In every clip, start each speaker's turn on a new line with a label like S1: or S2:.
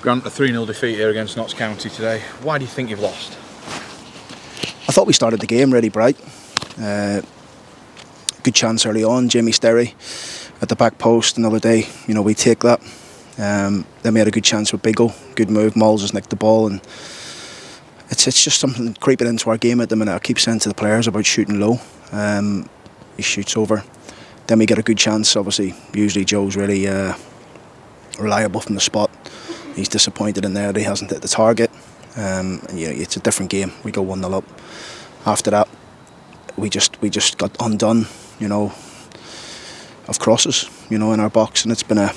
S1: Grant, a 3-0 defeat here against Notts County today. Why do you think you've lost?
S2: I thought we started the game really bright. Good chance early on. Jamie Sterry at the back post another day. We take that. Then we had a good chance with Bigo. Good move. Mols has nicked the ball, and it's just something creeping into our game at the minute. I keep saying to the players about shooting low. He shoots over. Then we get a good chance. Obviously, usually Joe's really reliable from the spot. He's disappointed in there that he hasn't hit the target. And it's a different game. We go 1-0 up. After that, we just got undone, of crosses, in our box, and it's been a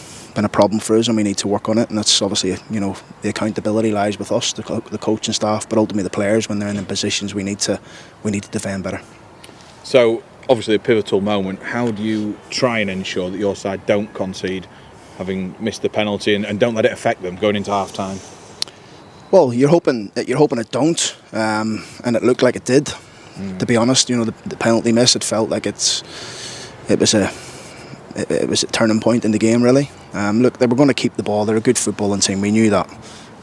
S2: problem for us, and we need to work on it. And that's obviously, the accountability lies with us, the coaching staff, but ultimately the players. When they're in the positions, we need to defend better.
S1: So obviously a pivotal moment. How do you try and ensure that your side don't concede, having missed the penalty, and don't let it affect them going into half time?
S2: Well, you're hoping it don't, and it looked like it did. To be honest, the penalty miss, it felt like it was a turning point in the game, really. Look, they were going to keep the ball. They're a good footballing team. We knew that,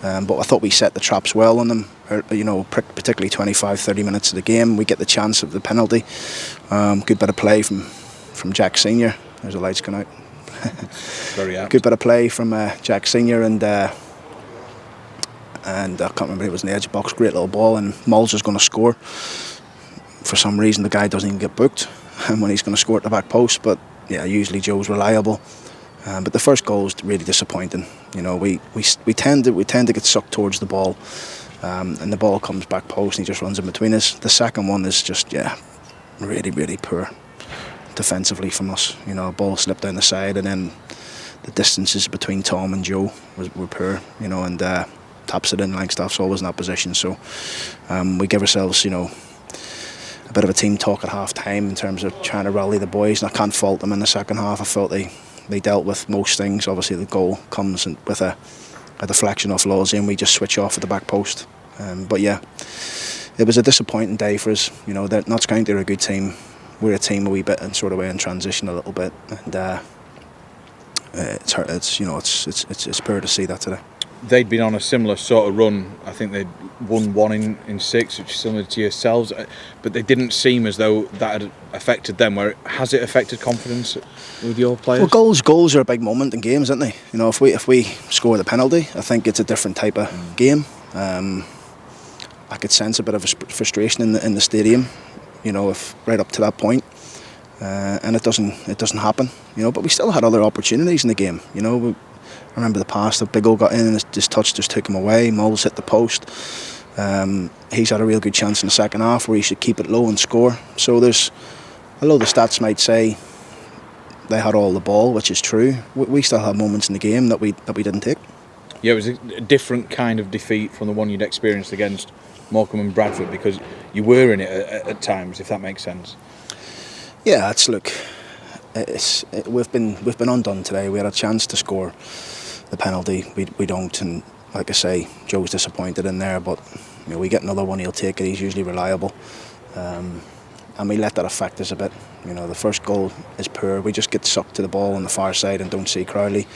S2: but I thought we set the traps well on them. Particularly 25-30 minutes of the game, we get the chance of the penalty. Good bit of play from Jack Senior. There's the lights going out.
S1: Very apt.
S2: Good bit of play from Jack Senior, and I can't remember, it was in the edge box. Great little ball, and Mols is going to score. For some reason, the guy doesn't even get booked when he's going to score at the back post. But yeah, usually Joe's reliable. But the first goal was really disappointing. We tend to get sucked towards the ball, and the ball comes back post, and he just runs in between us. The second one is just really, really poor defensively from us. Ball slipped down the side, and then the distances between Tom and Joe were poor. And taps it in. Langstaff's always in that position, so we give ourselves, a bit of a team talk at half time in terms of trying to rally the boys, and I can't fault them in the second half. I felt they dealt with most things. Obviously the goal comes with a deflection off Lawsey, and we just switch off at the back post. But yeah, it was a disappointing day for us. Notts County are a good team. We're a team a wee bit and sort of way in transition a little bit, and it's poor to see that today.
S1: They'd been on a similar sort of run. I think they'd won 1 in 6, which is similar to yourselves, but they didn't seem as though that had affected them. Has it affected confidence with your players?
S2: Well, goals are a big moment in games, aren't they? If we score the penalty, I think it's a different type of game. I could sense a bit of a frustration in the stadium, if right up to that point, and it doesn't happen. But we still had other opportunities in the game. I remember the pass that Bigo got in, and his touch just took him away. Moles hit the post. He's had a real good chance in the second half where he should keep it low and score. So although the stats might say they had all the ball, which is true, we still have moments in the game that we didn't take.
S1: Yeah, it was a different kind of defeat from the one you'd experienced against Morecambe and Bradford, because you were in it at times, if that makes sense.
S2: Yeah, we've been undone today. We had a chance to score the penalty, we don't, and like I say, Joe's disappointed in there, but we get another one, he'll take it. He's usually reliable, and we let that affect us a bit. The first goal is poor. We just get sucked to the ball on the far side and don't see Crowley,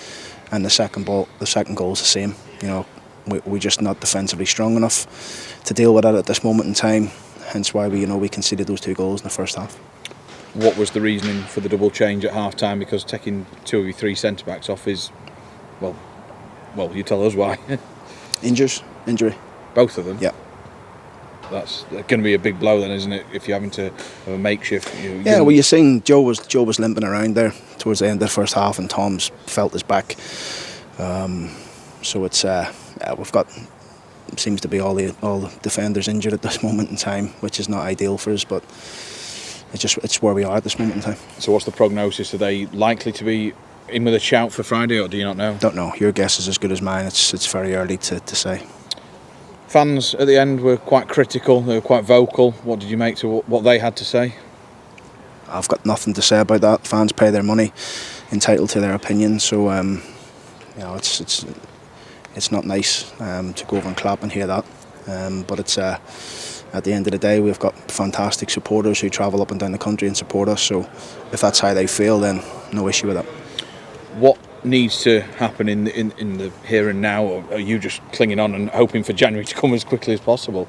S2: and the second goal is the same. We're just not defensively strong enough to deal with that at this moment in time. Hence why we conceded those 2 goals in the first half.
S1: What was the reasoning for the double change at half time? Because taking 2 of your 3 centre backs off is, well, you tell us why. Injury. Both of them?
S2: Yeah.
S1: That's going to be a big blow then, isn't it? If you're having to have a makeshift.
S2: Well, you're seeing Joe was limping around there towards the end of the first half, and Tom's felt his back. So it's we've got, seems to be all the defenders injured at this moment in time, which is not ideal for us, but it's where we are at this moment in time.
S1: So what's the prognosis? Are they likely to be in with a shout for Friday, or do you not know?
S2: Don't know. Your guess is as good as mine. It's very early to say.
S1: Fans at the end were quite critical. They were quite vocal. What did you make to what they had to say?
S2: I've got nothing to say about that. Fans pay their money, entitled to their opinion. So it's not nice to go over and clap and hear that. But it's at the end of the day, we've got fantastic supporters who travel up and down the country and support us. So if that's how they feel, then no issue with that.
S1: What needs to happen in the here and now, or are you just clinging on and hoping for January to come as quickly as possible?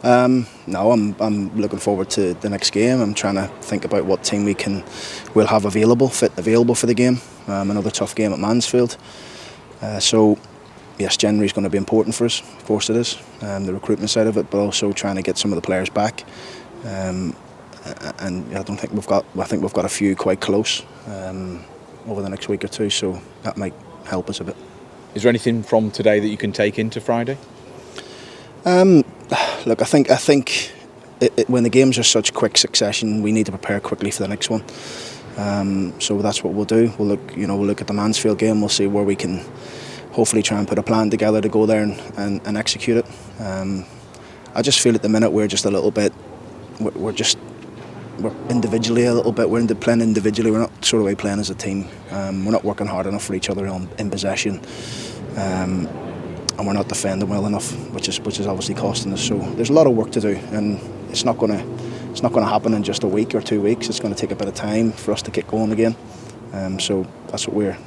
S2: No, I'm looking forward to the next game. I'm trying to think about what team we'll have fit available for the game. Another tough game at Mansfield. So yes, January is going to be important for us. Of course it is. The recruitment side of it, but also trying to get some of the players back. And I think we've got a few quite close over the next week or two. So that might help us a bit.
S1: Is there anything from today that you can take into Friday?
S2: Look, I think when the games are such quick succession, we need to prepare quickly for the next one. So that's what we'll do. We'll look at the Mansfield game. We'll see where we can hopefully try and put a plan together to go there and execute it. I just feel at the minute we're just a little bit. We're individually a little bit. We're playing individually. We're not sort of way playing as a team. We're not working hard enough for each other in possession. And we're not defending well enough, which is obviously costing us. So there's a lot of work to do, and it's not going to happen in just a week or 2 weeks. It's going to take a bit of time for us to get going again. So that's what we're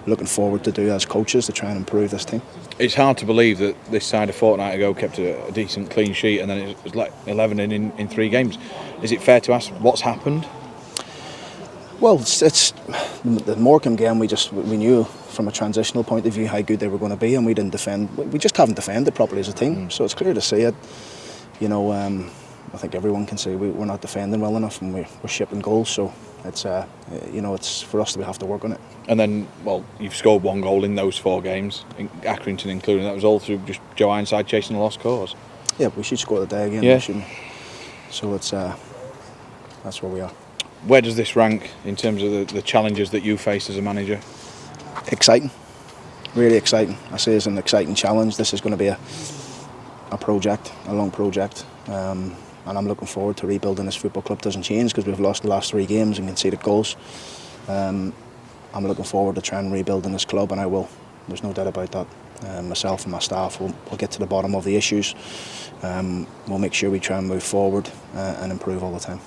S2: looking forward to do as coaches, to try and improve this team.
S1: It's hard to believe that this side a fortnight ago kept a decent clean sheet, and then it was like 11 in 3 games. Is it fair to ask what's happened?
S2: Well, it's the Morecambe game. We knew from a transitional point of view how good they were going to be, and we didn't defend. We just haven't defended properly as a team. So it's clear to see it. I think everyone can see we're not defending well enough, and we're shipping goals. So it's it's for us to have to work on it.
S1: And then, well, you've scored 1 goal in those 4 games, Accrington including. That was all through just Joe Ironside chasing a lost cause.
S2: Yeah, we should score the day again.
S1: Yeah.
S2: So that's where we are.
S1: Where does this rank in terms of the challenges that you face as a manager?
S2: Exciting, really exciting. I say it's an exciting challenge. This is going to be a project, a long project, and I'm looking forward to rebuilding this football club. Doesn't change because we've lost the last 3 games and conceded goals. I'm looking forward to trying and rebuilding this club, and I will. There's no doubt about that. Myself and my staff will get to the bottom of the issues. We'll make sure we try and move forward and improve all the time.